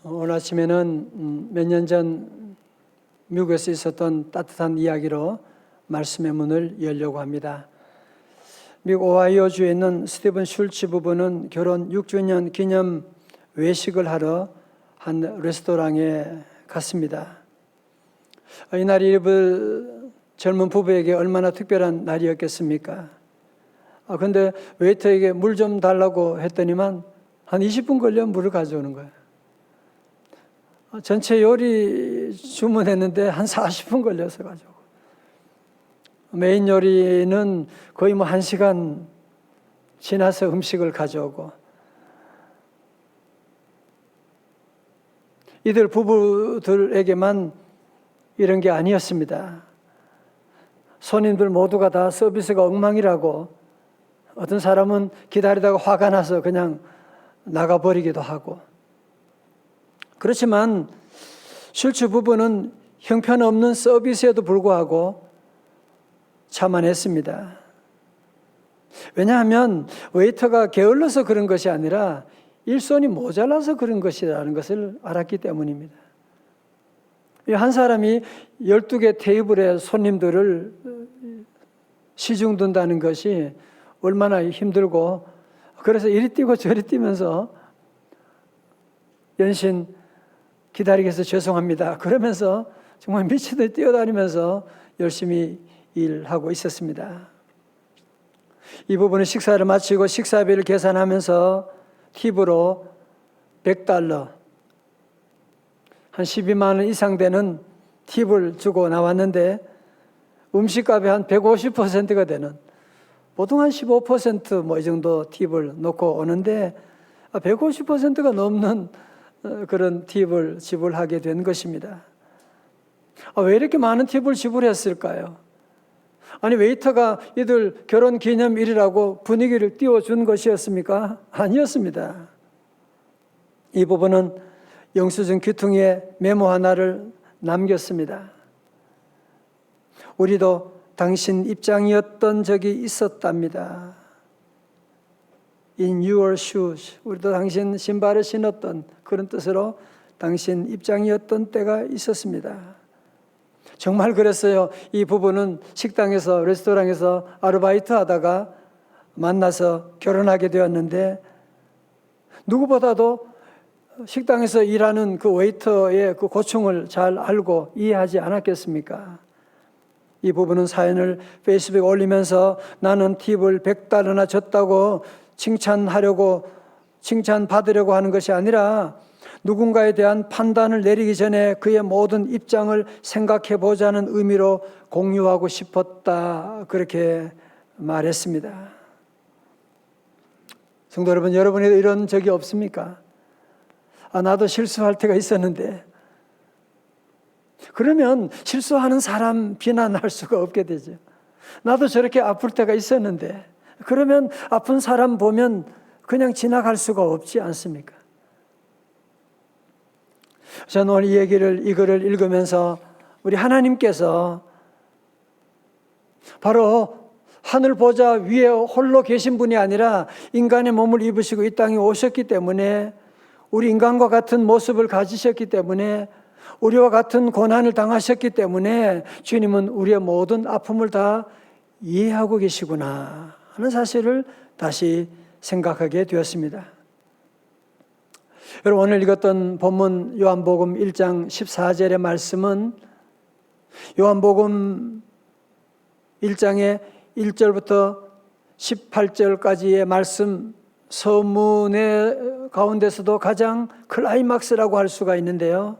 오늘 아침에는 몇 년 전 미국에서 있었던 따뜻한 이야기로 말씀의 문을 열려고 합니다. 미국 오하이오주에 있는 스티븐 슐츠 부부는 결혼 6주년 기념 외식을 하러 한 레스토랑에 갔습니다. 이날이 젊은 부부에게 얼마나 특별한 날이었겠습니까? 근데 웨이터에게 물 좀 달라고 했더니만 한 20분 걸려 물을 가져오는 거예요. 전체 요리 주문했는데 한 40분 걸려서 가지고. 메인 요리는 거의 1시간 지나서 음식을 가져오고. 이들 부부들에게만 이런 게 아니었습니다. 손님들 모두가 다 서비스가 엉망이라고, 어떤 사람은 기다리다가 화가 나서 그냥 나가버리기도 하고. 그렇지만 슐츠 부부는 형편없는 서비스에도 불구하고 참아냈습니다. 왜냐하면 웨이터가 게을러서 그런 것이 아니라 일손이 모자라서 그런 것이라는 것을 알았기 때문입니다. 한 사람이 12개 테이블에 손님들을 시중둔다는 것이 얼마나 힘들고, 그래서 이리 뛰고 저리 뛰면서 연신 기다리게 해서 죄송합니다, 그러면서 정말 미치듯 뛰어다니면서 열심히 일하고 있었습니다. 이 부분은 식사를 마치고 식사비를 계산하면서 팁으로 $100, 한 12만 원 이상 되는 팁을 주고 나왔는데, 음식값의 한 150%가 되는, 보통 한 15% 이 정도 팁을 놓고 오는데 150%가 넘는 그런 팁을 지불하게 된 것입니다. 왜 이렇게 많은 팁을 지불했을까요? 아니, 웨이터가 이들 결혼 기념일이라고 분위기를 띄워준 것이었습니까? 아니었습니다. 이 부분은 영수증 귀퉁이에 메모 하나를 남겼습니다. 우리도 당신 입장이었던 적이 있었답니다. In your shoes. 우리도 당신 신발을 신었던, 그런 뜻으로 당신 입장이었던 때가 있었습니다. 정말 그랬어요. 이 부부는 식당에서, 레스토랑에서 아르바이트 하다가 만나서 결혼하게 되었는데, 누구보다도 식당에서 일하는 그 웨이터의 그 고충을 잘 알고 이해하지 않았겠습니까? 이 부부는 사연을 페이스북에 올리면서 나는 팁을 $100나 줬다고 칭찬받으려고 하는 것이 아니라 누군가에 대한 판단을 내리기 전에 그의 모든 입장을 생각해 보자는 의미로 공유하고 싶었다, 그렇게 말했습니다. 성도 여러분, 여러분에도 이런 적이 없습니까? 나도 실수할 때가 있었는데, 그러면 실수하는 사람 비난할 수가 없게 되죠. 나도 저렇게 아플 때가 있었는데, 그러면 아픈 사람 보면 그냥 지나갈 수가 없지 않습니까? 저는 오늘 이 글을 읽으면서 우리 하나님께서 바로 하늘 보좌 위에 홀로 계신 분이 아니라 인간의 몸을 입으시고 이 땅에 오셨기 때문에, 우리 인간과 같은 모습을 가지셨기 때문에, 우리와 같은 고난을 당하셨기 때문에 주님은 우리의 모든 아픔을 다 이해하고 계시구나 하는 사실을 다시 생각하게 되었습니다. 여러분, 오늘 읽었던 본문 요한복음 1장 14절의 말씀은 요한복음 1장의 1절부터 18절까지의 말씀 서문의 가운데서도 가장 클라이막스라고 할 수가 있는데요.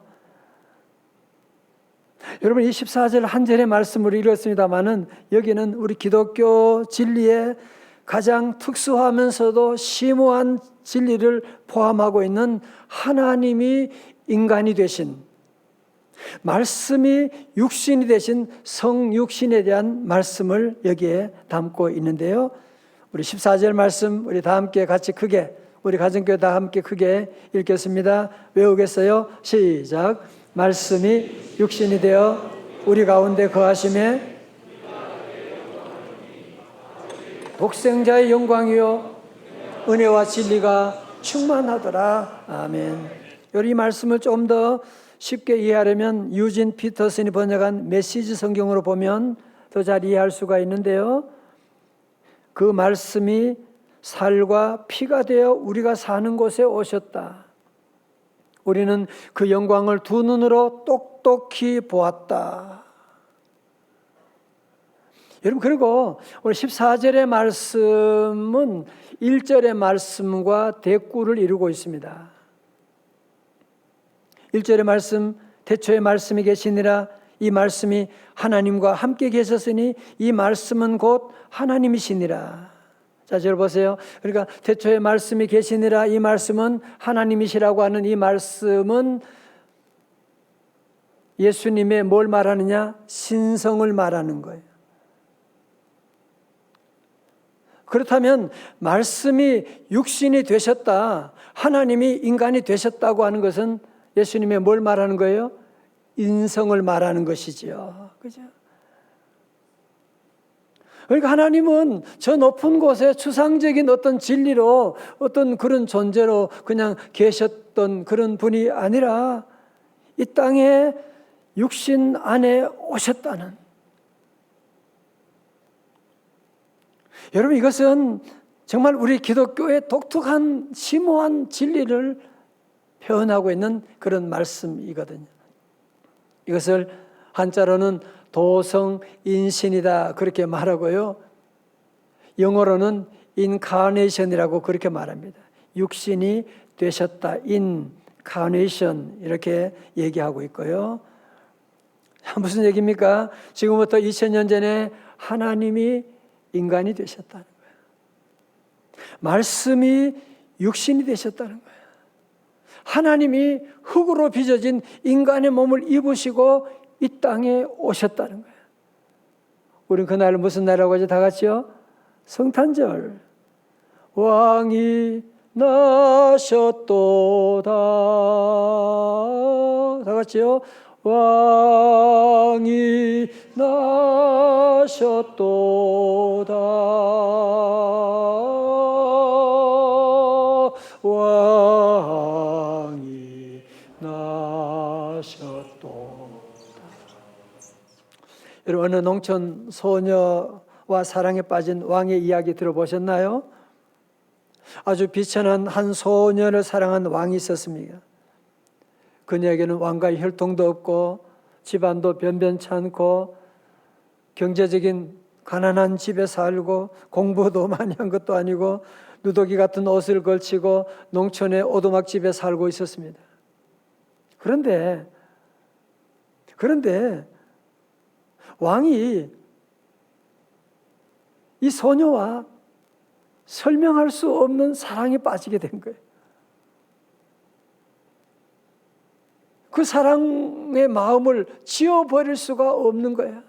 여러분, 이 14절 한 절의 말씀을 읽었습니다마는 여기는 우리 기독교 진리의 가장 특수하면서도 심오한 진리를 포함하고 있는 하나님이 인간이 되신, 말씀이 육신이 되신 성육신에 대한 말씀을 여기에 담고 있는데요. 우리 14절 말씀 우리 다 함께 같이 크게, 우리 가정교회 다 함께 크게 읽겠습니다. 외우겠어요? 시작. 말씀이 육신이 되어 우리 가운데 거하심에 독생자의 영광이요 은혜와 진리가 충만하더라. 아멘. 이 말씀을 좀 더 쉽게 이해하려면 유진 피터슨이 번역한 메시지 성경으로 보면 더 잘 이해할 수가 있는데요. 그 말씀이 살과 피가 되어 우리가 사는 곳에 오셨다. 우리는 그 영광을 두 눈으로 똑똑히 보았다. 여러분, 그리고 우리 14절의 말씀은 1절의 말씀과 대꾸를 이루고 있습니다. 1절의 말씀, 태초에 말씀이 계시니라. 이 말씀이 하나님과 함께 계셨으니 이 말씀은 곧 하나님이시니라. 자, 저 보세요. 그러니까 태초에 말씀이 계시니라. 이 말씀은 하나님이시라고 하는 이 말씀은 예수님의 뭘 말하느냐? 신성을 말하는 거예요. 그렇다면 말씀이 육신이 되셨다, 하나님이 인간이 되셨다고 하는 것은 예수님의 뭘 말하는 거예요? 인성을 말하는 것이지요. 그죠? 그러니까 하나님은 저 높은 곳에 추상적인 어떤 진리로 어떤 그런 존재로 그냥 계셨던 그런 분이 아니라 이 땅에 육신 안에 오셨다는, 여러분, 이것은 정말 우리 기독교의 독특한 심오한 진리를 표현하고 있는 그런 말씀이거든요. 이것을 한자로는 도성인신이다 그렇게 말하고요, 영어로는 인카네이션이라고 그렇게 말합니다. 육신이 되셨다, 인카네이션 이렇게 얘기하고 있고요. 무슨 얘기입니까? 지금부터 2000년 전에 하나님이 인간이 되셨다는 거예요. 말씀이 육신이 되셨다는 거예요. 하나님이 흙으로 빚어진 인간의 몸을 입으시고 이 땅에 오셨다는 거예요. 우리는 그날을 무슨 날이라고 하죠? 다 같이요? 성탄절. 왕이 나셨도다. 다 같이요? 왕이 나셨도다. 왕이 나셨도다. 여러분, 어느 농촌 소녀와 사랑에 빠진 왕의 이야기 들어보셨나요? 아주 비천한 한 소녀를 사랑한 왕이 있었습니다. 그녀에게는 왕과의 혈통도 없고 집안도 변변찮고 경제적인 가난한 집에 살고 공부도 많이 한 것도 아니고 누더기 같은 옷을 걸치고 농촌의 오두막집에 살고 있었습니다. 그런데 왕이 이 소녀와 설명할 수 없는 사랑에 빠지게 된 거예요. 그 사랑의 마음을 지워버릴 수가 없는 거예요.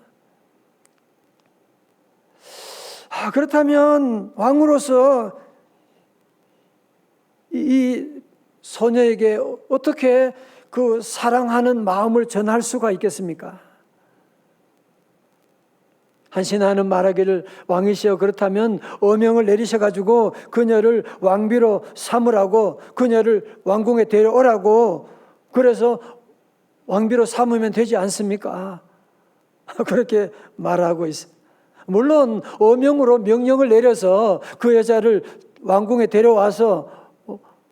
그렇다면 왕으로서 이 소녀에게 어떻게 그 사랑하는 마음을 전할 수가 있겠습니까? 한 신하는 말하기를, 왕이시여, 그렇다면 어명을 내리셔가지고 그녀를 왕비로 삼으라고, 그녀를 왕궁에 데려오라고, 그래서 왕비로 삼으면 되지 않습니까? 그렇게 말하고 있어요. 물론 어명으로 명령을 내려서 그 여자를 왕궁에 데려와서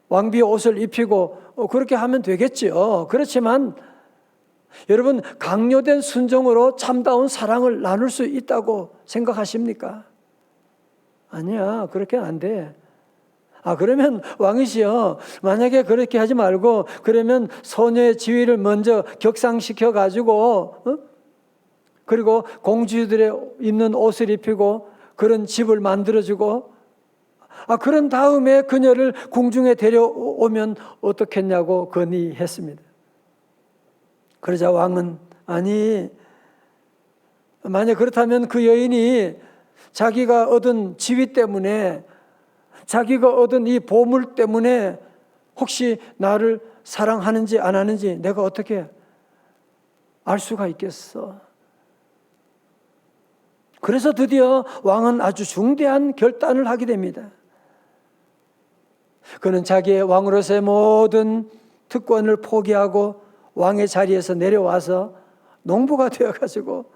왕비의 옷을 입히고 그렇게 하면 되겠죠. 그렇지만 여러분, 강요된 순종으로 참다운 사랑을 나눌 수 있다고 생각하십니까? 아니야, 그렇게 안 돼. 그러면 왕이시여, 만약에 그렇게 하지 말고 그러면 소녀의 지위를 먼저 격상시켜 가지고 그리고 공주들의 입는 옷을 입히고 그런 집을 만들어주고 그런 다음에 그녀를 궁중에 데려오면 어떻겠냐고 건의했습니다. 그러자 왕은, 아니, 만약 그렇다면 그 여인이 자기가 얻은 지위 때문에, 자기가 얻은 이 보물 때문에 혹시 나를 사랑하는지 안 하는지 내가 어떻게 알 수가 있겠어? 그래서 드디어 왕은 아주 중대한 결단을 하게 됩니다. 그는 자기의 왕으로서의 모든 특권을 포기하고 왕의 자리에서 내려와서 농부가 되어가지고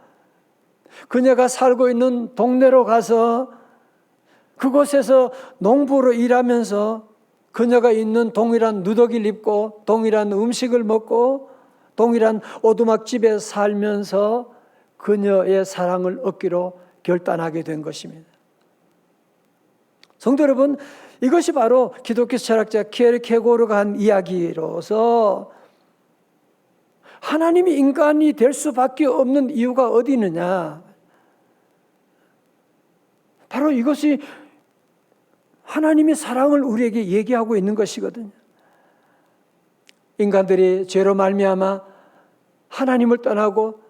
그녀가 살고 있는 동네로 가서 그곳에서 농부로 일하면서 그녀가 있는 동일한 누더기를 입고 동일한 음식을 먹고 동일한 오두막집에 살면서 그녀의 사랑을 얻기로 결단하게 된 것입니다. 성도 여러분, 이것이 바로 기독교 철학자 키에르케고르가 한 이야기로서 하나님이 인간이 될 수밖에 없는 이유가 어디 있느냐? 바로 이것이 하나님의 사랑을 우리에게 얘기하고 있는 것이거든요. 인간들이 죄로 말미암아 하나님을 떠나고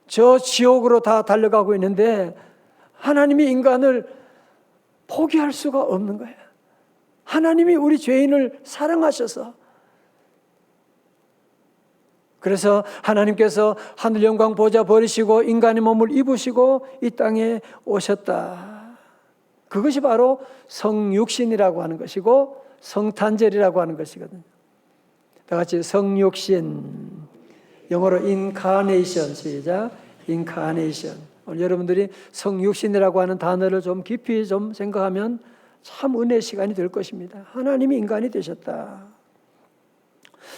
저 지옥으로 다 달려가고 있는데 하나님이 인간을 포기할 수가 없는 거예요. 하나님이 우리 죄인을 사랑하셔서 그래서 하나님께서 하늘 영광 보좌 버리시고 인간의 몸을 입으시고 이 땅에 오셨다. 그것이 바로 성육신이라고 하는 것이고 성탄절이라고 하는 것이거든요. 다 같이 성육신, 영어로 incarnation, 시작, incarnation. 오늘 여러분들이 성육신이라고 하는 단어를 좀 깊이 좀 생각하면 참 은혜의 시간이 될 것입니다. 하나님이 인간이 되셨다.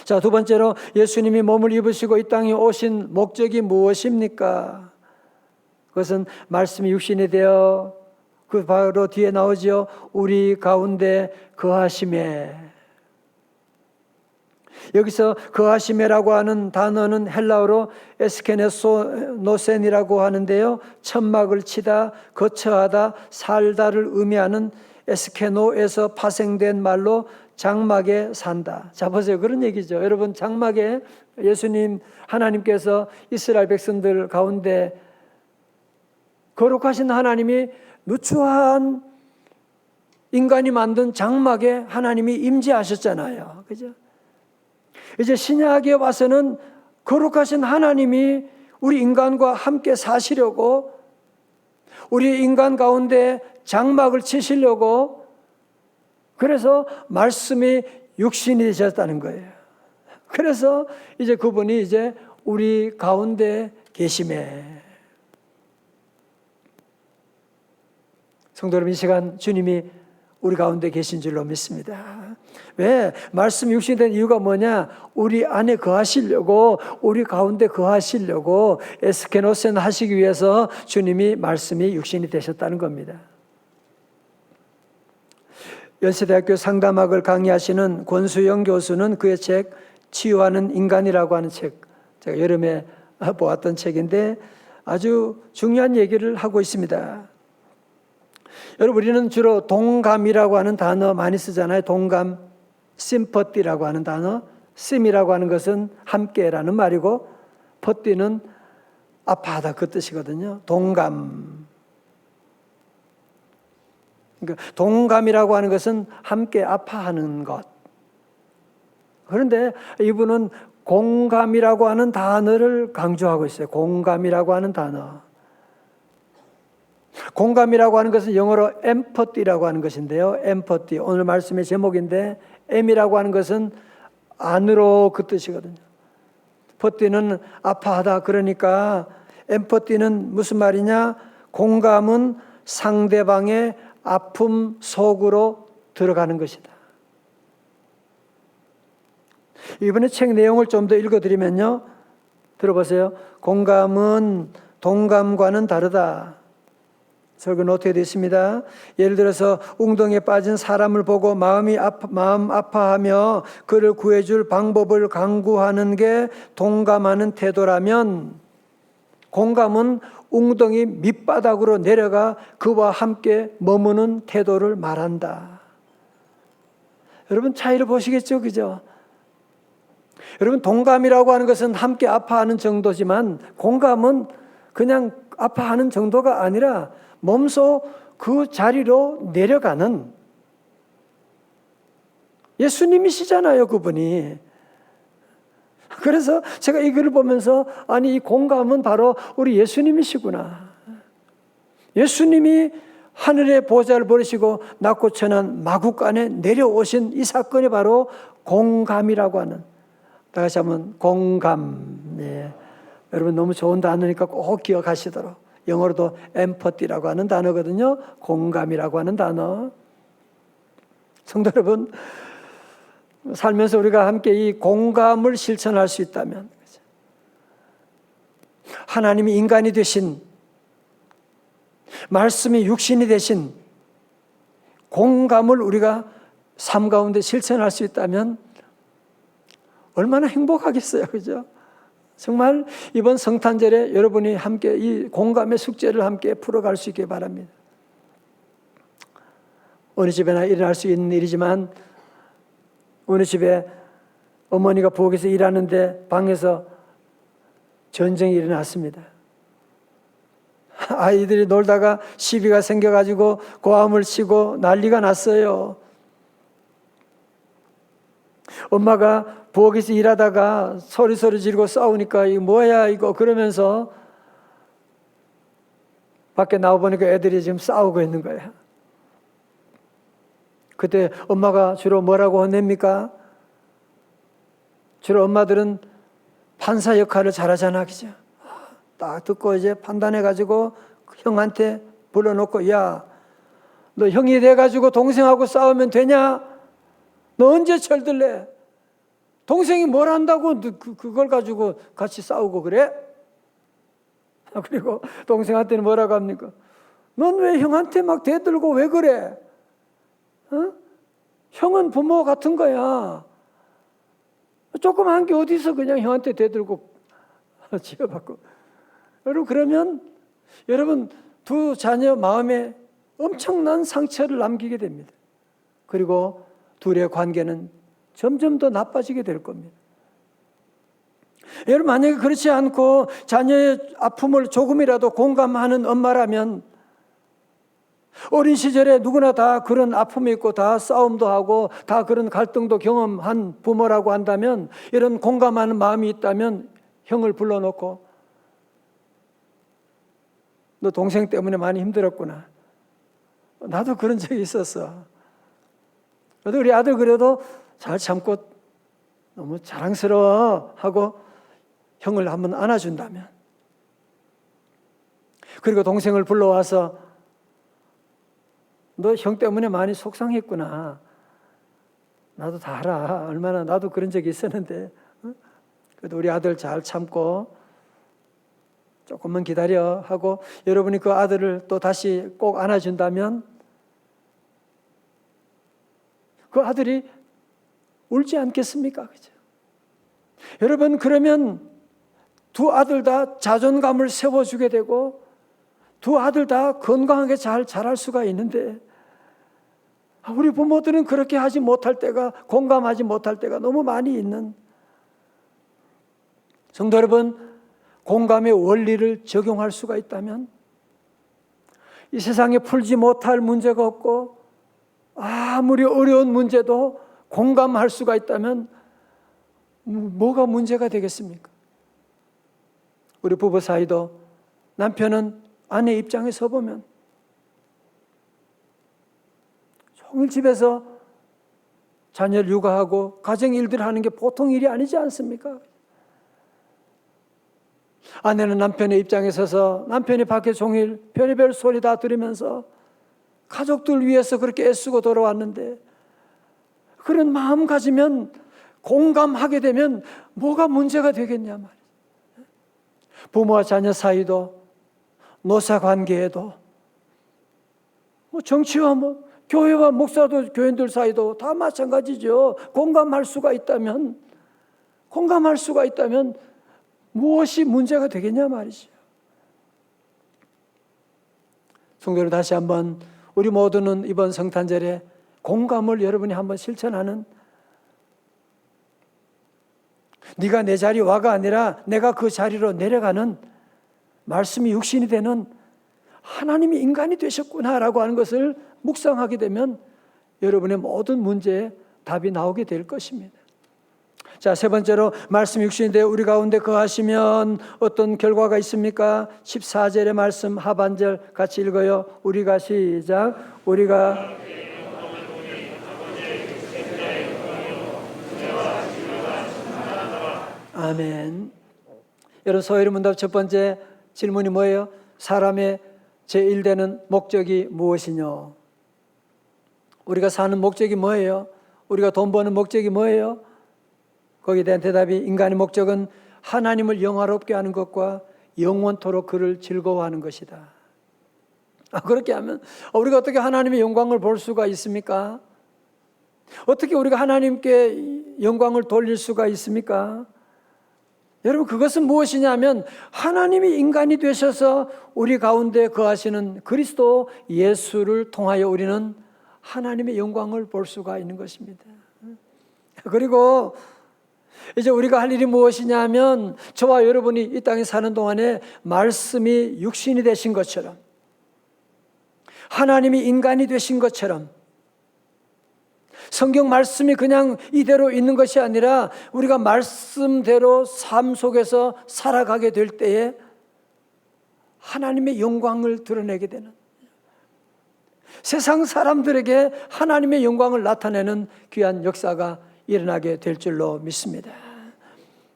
자, 두 번째로 예수님이 몸을 입으시고 이 땅에 오신 목적이 무엇입니까? 그것은 말씀이 육신이 되어 그 바로 뒤에 나오죠. 우리 가운데 거하심에. 여기서 거하심에라고 하는 단어는 헬라어로 에스케네소노센이라고 하는데요. 천막을 치다, 거처하다, 살다를 의미하는 에스케노에서 파생된 말로 장막에 산다. 자, 보세요. 그런 얘기죠. 여러분, 장막에 예수님 하나님께서 이스라엘 백성들 가운데 거룩하신 하나님이 누추한 인간이 만든 장막에 하나님이 임재하셨잖아요. 그죠? 이제 신약에 와서는 거룩하신 하나님이 우리 인간과 함께 사시려고 우리 인간 가운데 장막을 치시려고 그래서 말씀이 육신이 되셨다는 거예요. 그래서 이제 그분이 이제 우리 가운데 계심에 성도 여러분, 이 시간 주님이 우리 가운데 계신 줄로 믿습니다. 왜? 말씀이 육신이 된 이유가 뭐냐? 우리 안에 거하시려고, 우리 가운데 거하시려고 에스케노센 하시기 위해서 주님이 말씀이 육신이 되셨다는 겁니다. 연세대학교 상담학을 강의하시는 권수영 교수는 그의 책 치유하는 인간이라고 하는 책, 제가 여름에 보았던 책인데 아주 중요한 얘기를 하고 있습니다. 여러분, 우리는 주로 동감이라고 하는 단어 많이 쓰잖아요. 동감, 심퍼티라고 하는 단어. 심이라고 하는 것은 함께라는 말이고 퍼티는 아파하다 그 뜻이거든요. 동감. 그러니까 동감이라고 하는 것은 함께 아파하는 것. 그런데 이분은 공감이라고 하는 단어를 강조하고 있어요. 공감이라고 하는 단어. 공감이라고 하는 것은 영어로 empathy라고 하는 것인데요. empathy, 오늘 말씀의 제목인데 M이라고 하는 것은 안으로 그 뜻이거든요. empathy는 아파하다. 그러니까 empathy는 무슨 말이냐? 공감은 상대방의 아픔 속으로 들어가는 것이다. 이번에 책 내용을 좀 더 읽어드리면요. 들어보세요. 공감은 동감과는 다르다. 설교는 어떻게 되어 있습니다. 예를 들어서 웅덩이에 빠진 사람을 보고 마음 아파하며 그를 구해줄 방법을 강구하는 게 동감하는 태도라면 공감은 웅덩이 밑바닥으로 내려가 그와 함께 머무는 태도를 말한다. 여러분 차이를 보시겠죠? 그죠? 여러분 동감이라고 하는 것은 함께 아파하는 정도지만 공감은 그냥 아파하는 정도가 아니라 몸소 그 자리로 내려가는 예수님이시잖아요, 그분이. 그래서 제가 이 글을 보면서 아니 이 공감은 바로 우리 예수님이시구나. 예수님이 하늘의 보좌를 버리시고 낮고 천한 마국간에 내려오신 이 사건이 바로 공감이라고 하는 다시 한번 공감. 예. 여러분 너무 좋은 단어니까 꼭 기억하시도록. 영어로도 empathy라고 하는 단어거든요. 공감이라고 하는 단어. 성도 여러분, 살면서 우리가 함께 이 공감을 실천할 수 있다면, 하나님이 인간이 되신, 말씀이 육신이 되신 공감을 우리가 삶 가운데 실천할 수 있다면 얼마나 행복하겠어요. 그죠? 정말 이번 성탄절에 여러분이 함께 이 공감의 숙제를 함께 풀어갈 수 있게 바랍니다. 어느 집에나 일어날 수 있는 일이지만 어느 집에 어머니가 부엌에서 일하는데 방에서 전쟁이 일어났습니다. 아이들이 놀다가 시비가 생겨가지고 고함을 치고 난리가 났어요. 엄마가 부엌에서 일하다가 소리 지르고 싸우니까 이거 뭐야 이거 그러면서 밖에 나와보니까 애들이 지금 싸우고 있는 거야. 그때 엄마가 주로 뭐라고 혼냅니까? 주로 엄마들은 판사 역할을 잘하잖아, 그죠? 딱 듣고 이제 판단해가지고 형한테 불러놓고, 야, 너 형이 돼가지고 동생하고 싸우면 되냐? 너 언제 철들래? 동생이 뭘 한다고 그걸 가지고 같이 싸우고 그래? 그리고 동생한테는 뭐라고 합니까? 넌 왜 형한테 막 대들고 왜 그래? 어? 형은 부모 같은 거야. 조그만 게 어디서 그냥 형한테 대들고 지어받고. 여러분, 그러면 여러분 두 자녀 마음에 엄청난 상처를 남기게 됩니다. 그리고 둘의 관계는 점점 더 나빠지게 될 겁니다. 여러분, 만약에 그렇지 않고 자녀의 아픔을 조금이라도 공감하는 엄마라면, 어린 시절에 누구나 다 그런 아픔이 있고 다 싸움도 하고 다 그런 갈등도 경험한 부모라고 한다면, 이런 공감하는 마음이 있다면 형을 불러놓고, 너 동생 때문에 많이 힘들었구나. 나도 그런 적이 있었어. 그래도 우리 아들 그래도 잘 참고 너무 자랑스러워 하고 형을 한번 안아준다면, 그리고 동생을 불러와서 너 형 때문에 많이 속상했구나. 나도 다 알아. 얼마나 나도 그런 적이 있었는데. 그래도 우리 아들 잘 참고 조금만 기다려 하고 여러분이 그 아들을 또 다시 꼭 안아준다면 그 아들이 울지 않겠습니까? 그죠? 여러분, 그러면 두 아들 다 자존감을 세워주게 되고 두 아들 다 건강하게 잘 자랄 수가 있는데, 우리 부모들은 그렇게 하지 못할 때가, 공감하지 못할 때가 너무 많이 있는. 성도 여러분, 공감의 원리를 적용할 수가 있다면 이 세상에 풀지 못할 문제가 없고 아무리 어려운 문제도 공감할 수가 있다면 뭐가 문제가 되겠습니까? 우리 부부 사이도 남편은 아내 입장에 서보면 종일 집에서 자녀를 육아하고 가정 일들을 하는 게 보통 일이 아니지 않습니까? 아내는 남편의 입장에 서서 남편이 밖에 종일 별의별 소리 다 들으면서 가족들 위해서 그렇게 애쓰고 돌아왔는데, 그런 마음 가지면, 공감하게 되면 뭐가 문제가 되겠냐 말이에요. 부모와 자녀 사이도, 노사 관계에도, 정치와 교회와 목사도 교인들 사이도 다 마찬가지죠. 공감할 수가 있다면 무엇이 문제가 되겠냐 말이죠. 성도를 다시 한번, 우리 모두는 이번 성탄절에 공감을 여러분이 한번 실천하는, 네가 내 자리 와가 아니라 내가 그 자리로 내려가는, 말씀이 육신이 되는 하나님이 인간이 되셨구나라고 하는 것을 묵상하게 되면 여러분의 모든 문제에 답이 나오게 될 것입니다. 자, 세 번째로, 말씀 육신이 되어 우리 가운데 거하시면 어떤 결과가 있습니까? 14절의 말씀 하반절 같이 읽어요. 우리가 시작. 우리가 아멘. 여러분, 소위의 문답 첫 번째 질문이 뭐예요? 사람의 제1되는 목적이 무엇이뇨? 우리가 사는 목적이 뭐예요? 우리가 돈 버는 목적이 뭐예요? 거기에 대한 대답이 인간의 목적은 하나님을 영화롭게 하는 것과 영원토록 그를 즐거워하는 것이다. 그렇게 하면 우리가 어떻게 하나님의 영광을 볼 수가 있습니까? 어떻게 우리가 하나님께 영광을 돌릴 수가 있습니까? 여러분, 그것은 무엇이냐면 하나님이 인간이 되셔서 우리 가운데 거하시는 그리스도 예수를 통하여 우리는 하나님의 영광을 볼 수가 있는 것입니다. 그리고 이제 우리가 할 일이 무엇이냐면 저와 여러분이 이 땅에 사는 동안에 말씀이 육신이 되신 것처럼, 하나님이 인간이 되신 것처럼, 성경 말씀이 그냥 이대로 있는 것이 아니라 우리가 말씀대로 삶 속에서 살아가게 될 때에 하나님의 영광을 드러내게 되는, 세상 사람들에게 하나님의 영광을 나타내는 귀한 역사가 일어나게 될 줄로 믿습니다.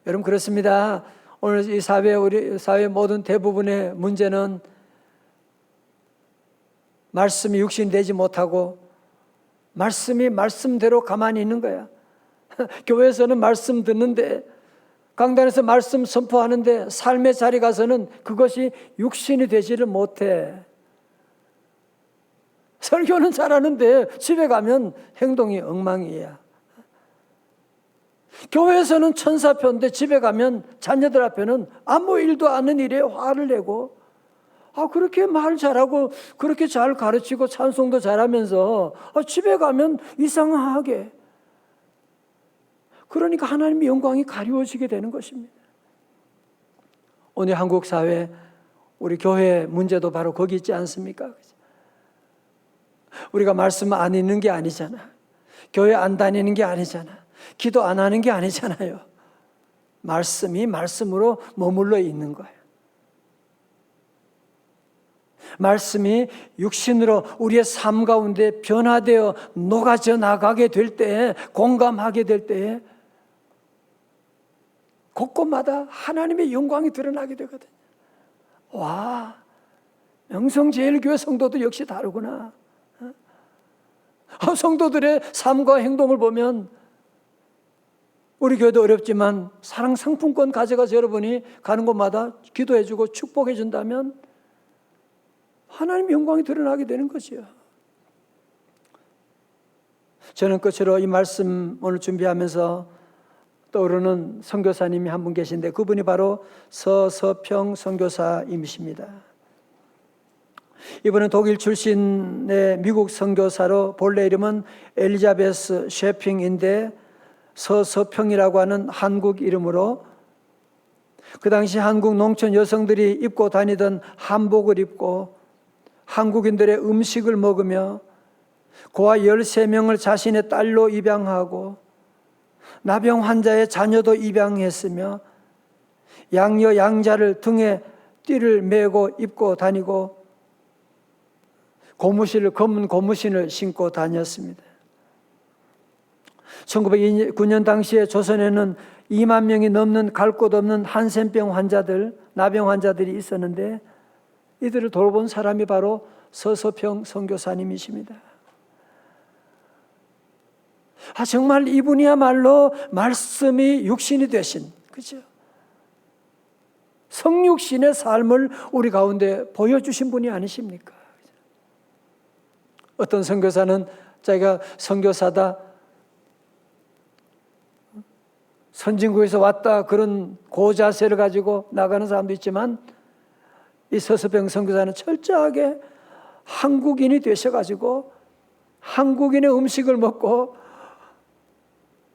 여러분, 그렇습니다. 오늘 이 우리 사회 모든 대부분의 문제는 말씀이 육신되지 못하고 말씀이 말씀대로 가만히 있는 거야. 교회에서는 말씀 듣는데, 강단에서 말씀 선포하는데 삶의 자리 가서는 그것이 육신이 되지를 못해. 설교는 잘하는데 집에 가면 행동이 엉망이야. 교회에서는 천사표인데 집에 가면 자녀들 앞에는 아무 일도 않는 일에 화를 내고, 그렇게 말 잘하고 그렇게 잘 가르치고 찬송도 잘하면서 집에 가면 이상하게, 그러니까 하나님의 영광이 가리워지게 되는 것입니다. 오늘 한국 사회, 우리 교회 문제도 바로 거기 있지 않습니까? 우리가 말씀 안 읽는 게 아니잖아. 교회 안 다니는 게 아니잖아. 기도 안 하는 게 아니잖아요. 말씀이 말씀으로 머물러 있는 거예요. 말씀이 육신으로 우리의 삶 가운데 변화되어 녹아져 나가게 될 때, 공감하게 될 때에 곳곳마다 하나님의 영광이 드러나게 되거든요. 와, 명성제일교회 성도도 역시 다르구나. 성도들의 삶과 행동을 보면 우리 교회도 어렵지만 사랑 상품권 가져가서 여러분이 가는 곳마다 기도해주고 축복해준다면 하나님의 영광이 드러나게 되는 것이요. 저는 끝으로 이 말씀 오늘 준비하면서 떠오르는 선교사님이 한 분 계신데, 그분이 바로 서서평 선교사님이십니다. 이분은 독일 출신의 미국 선교사로 본래 이름은 엘리자베스 셰핑인데 서서평이라고 하는 한국 이름으로, 그 당시 한국 농촌 여성들이 입고 다니던 한복을 입고 한국인들의 음식을 먹으며 고아 13명을 자신의 딸로 입양하고 나병 환자의 자녀도 입양했으며 양녀 양자를 등에 띠를 메고 입고 다니고 검은 고무신을 신고 다녔습니다. 1909년 당시에 조선에는 2만 명이 넘는 갈 곳 없는 한센병 환자들, 나병 환자들이 있었는데 이들을 돌본 사람이 바로 서서평 선교사님이십니다. 정말 이분이야말로 말씀이 육신이 되신, 그죠? 성육신의 삶을 우리 가운데 보여주신 분이 아니십니까? 어떤 선교사는 자기가 선교사다, 선진국에서 왔다, 그런 고자세를 가지고 나가는 사람도 있지만, 이 서서평 선교사는 철저하게 한국인이 되셔가지고 한국인의 음식을 먹고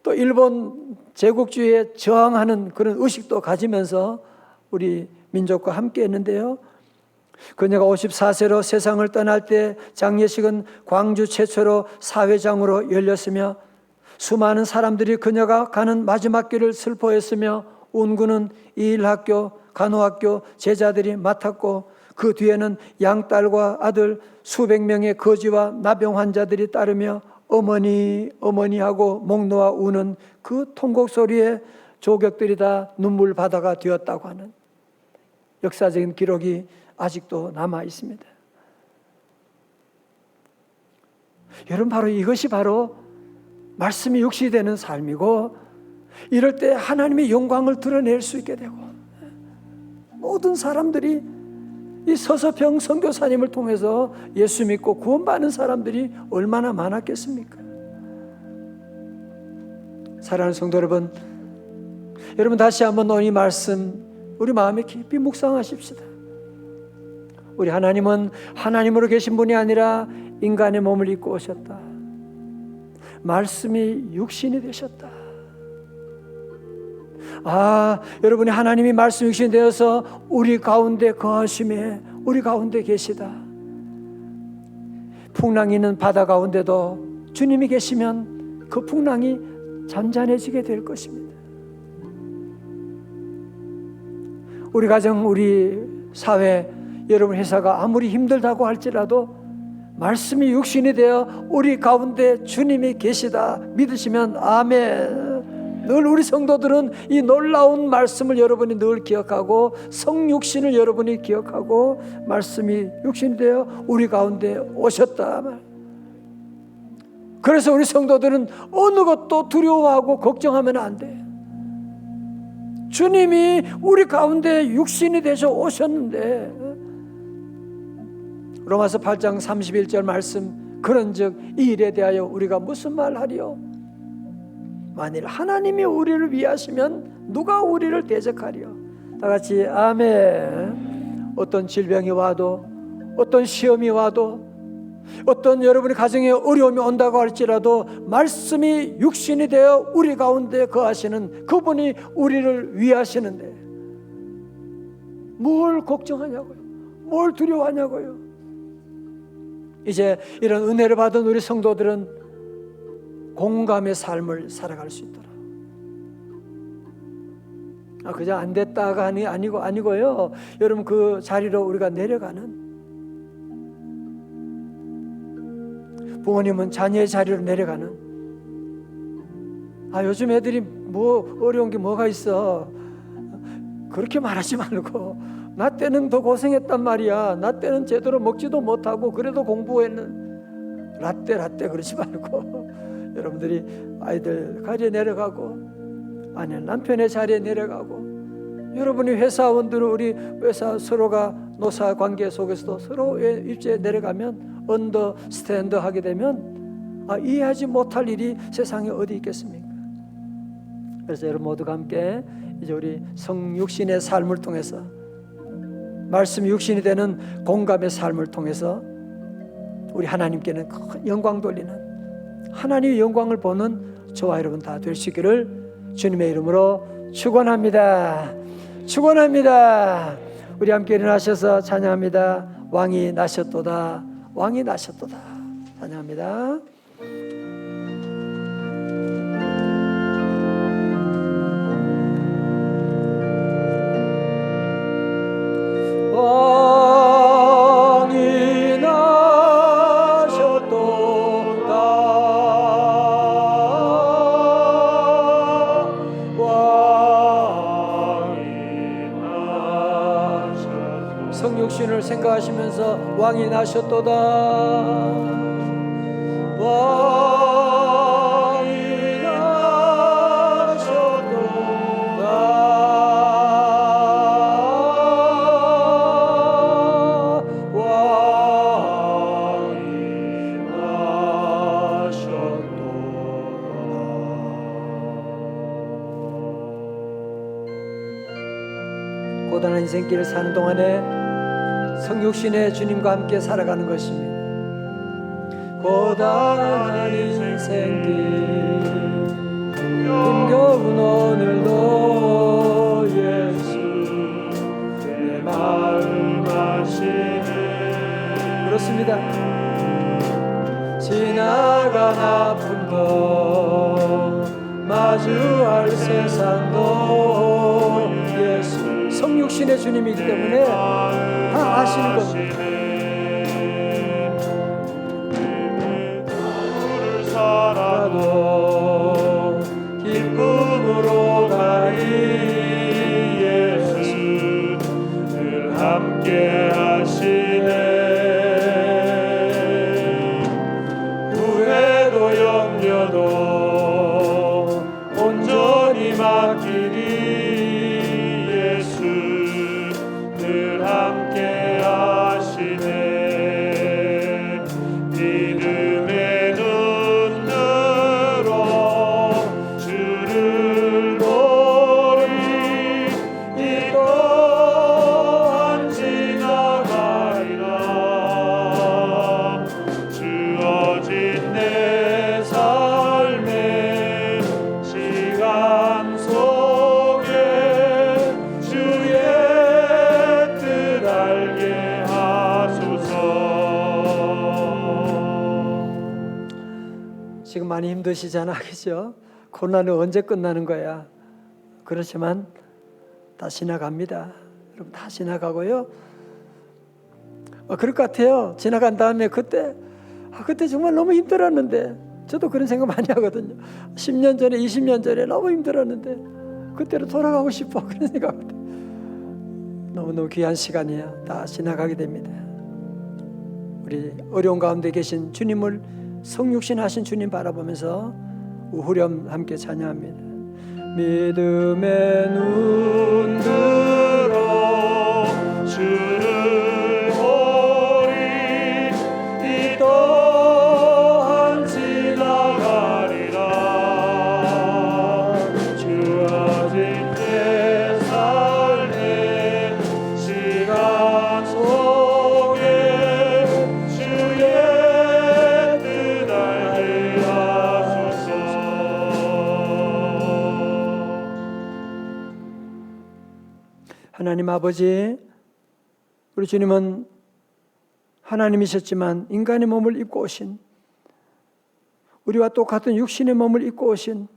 또 일본 제국주의에 저항하는 그런 의식도 가지면서 우리 민족과 함께 했는데요. 그녀가 54세로 세상을 떠날 때 장례식은 광주 최초로 사회장으로 열렸으며 수많은 사람들이 그녀가 가는 마지막 길을 슬퍼했으며 운구는 이일학교, 간호학교 제자들이 맡았고 그 뒤에는 양딸과 아들 수백 명의 거지와 나병 환자들이 따르며 어머니 어머니 하고 목 놓아 우는 그 통곡 소리에 조격들이 다 눈물 바다가 되었다고 하는 역사적인 기록이 아직도 남아 있습니다. 여러분, 바로 이것이 바로 말씀이 육신이 되는 삶이고, 이럴 때 하나님의 영광을 드러낼 수 있게 되고, 모든 사람들이 이 서서평 선교사님을 통해서 예수 믿고 구원받는 사람들이 얼마나 많았겠습니까? 사랑하는 성도 여러분, 여러분 다시 한번 오늘 이 말씀 우리 마음에 깊이 묵상하십시다. 우리 하나님은 하나님으로 계신 분이 아니라 인간의 몸을 입고 오셨다. 말씀이 육신이 되셨다. 여러분이 하나님이 말씀 육신이 되어서 우리 가운데 거하심에 우리 가운데 계시다. 풍랑이 있는 바다 가운데도 주님이 계시면 그 풍랑이 잔잔해지게 될 것입니다. 우리 가정, 우리 사회, 여러분 회사가 아무리 힘들다고 할지라도 말씀이 육신이 되어 우리 가운데 주님이 계시다 믿으시면 아멘. 늘 우리 성도들은 이 놀라운 말씀을 여러분이 늘 기억하고 성육신을 여러분이 기억하고 말씀이 육신이 되어 우리 가운데 오셨다. 그래서 우리 성도들은 어느 것도 두려워하고 걱정하면 안 돼. 주님이 우리 가운데 육신이 되셔 오셨는데, 로마서 8장 31절 말씀, 그런즉 이 일에 대하여 우리가 무슨 말하리요? 만일 하나님이 우리를 위하시면 누가 우리를 대적하리요? 다 같이 아멘. 어떤 질병이 와도, 어떤 시험이 와도, 어떤 여러분의 가정에 어려움이 온다고 할지라도 말씀이 육신이 되어 우리 가운데 거하시는 그분이 우리를 위하시는데 뭘 걱정하냐고요? 뭘 두려워하냐고요? 이제 이런 은혜를 받은 우리 성도들은 공감의 삶을 살아갈 수 있도록. 그냥 안 됐다가 아니고요. 여러분 그 자리로 우리가 내려가는, 부모님은 자녀의 자리로 내려가는, 요즘 애들이 뭐 어려운 게 뭐가 있어, 그렇게 말하지 말고, 나 때는 더 고생했단 말이야, 나 때는 제대로 먹지도 못하고 그래도 공부했는, 라떼 그러지 말고 여러분들이 아이들 자리에 내려가고, 아니 남편의 자리에 내려가고, 여러분이 회사원들은 우리 회사 서로가 노사 관계 속에서도 서로의 입지에 내려가면 언더스탠드 하게 되면 이해하지 못할 일이 세상에 어디 있겠습니까? 그래서 여러분 모두가 함께 이제 우리 성육신의 삶을 통해서, 말씀 육신이 되는 공감의 삶을 통해서 우리 하나님께는 큰 영광 돌리는, 하나님의 영광을 보는 저와 여러분 다 될 수 있기를 주님의 이름으로 축원합니다. 축원합니다. 우리 함께 일어나셔서 찬양합니다. 왕이 나셨도다, 왕이 나셨도다. 찬양합니다. 왕이 나셨도다, 왕이 나셨도다. 성육신을 생각하시면서 왕이 나셨도다, 왕이 나셨도다, 왕이 나셨도다. 고단한 인생길을 사는 동안에 성육신의 주님과 함께 살아가는 것입니다. 고단한 인생길 힘겨운 오늘도 예수 내 마음 아시네. 그렇습니다. 지나간 아픔도 마주할 세상도 예수 성육신의 주님이기 때문에 다 아시는 겁니다. 살아도 기쁨으로 가리 마치마길이 예수 늘 함께 하시네. 믿음의 눈으로 주를 보리. 이 또한 지나가리라. 주어진 내 삶의 시간 속에 주의 뜻 알게 하소서. 지금 많이 힘드시잖아, 그죠? 고난은 언제 끝나는 거야? 그렇지만 다 지나갑니다. 여러분, 다 지나가고요. 그럴 것 같아요. 지나간 다음에 그때 정말 너무 힘들었는데, 저도 그런 생각 많이 하거든요. 10년 전에, 20년 전에 너무 힘들었는데 그때로 돌아가고 싶어, 그런 생각합니다. 너무너무 귀한 시간이야. 다 지나가게 됩니다. 우리 어려운 가운데 계신 주님을, 성육신하신 주님 바라보면서 후렴 함께 찬양합니다. 믿음의 눈 들어 주를 보리. 이 또한 지나가리라. 주어진 내 삶의 시간 속에 주의 뜻 알게 하소서. 하나님 아버지, 우리 주님은 하나님이셨지만 인간의 몸을 입고 오신, 우리와 똑같은 육신의 몸을 입고 오신,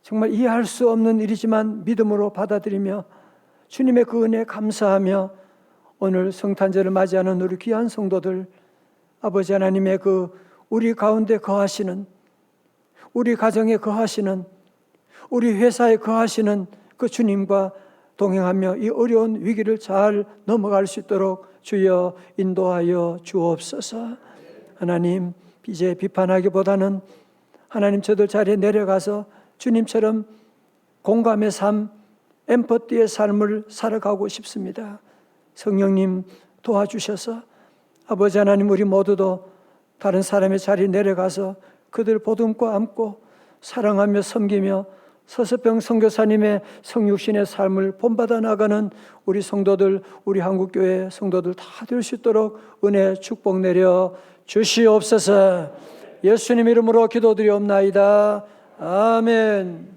정말 이해할 수 없는 일이지만 믿음으로 받아들이며 주님의 그 은혜에 감사하며 오늘 성탄절을 맞이하는 우리 귀한 성도들, 아버지 하나님의 그 우리 가운데 거하시는, 우리 가정에 거하시는, 우리 회사에 거하시는 그 주님과 동행하며 이 어려운 위기를 잘 넘어갈 수 있도록 주여 인도하여 주옵소서. 하나님, 이제 비판하기보다는 하나님, 저들 자리에 내려가서 주님처럼 공감의 삶, 엠퍼티의 삶을 살아가고 싶습니다. 성령님 도와주셔서 아버지 하나님, 우리 모두도 다른 사람의 자리에 내려가서 그들 보듬고 안고 사랑하며 섬기며 서서병 선교사님의 성육신의 삶을 본받아 나가는 우리 성도들, 우리 한국교회 성도들 다 될 수 있도록 은혜 축복 내려 주시옵소서. 예수님 이름으로 기도드리옵나이다. 아멘.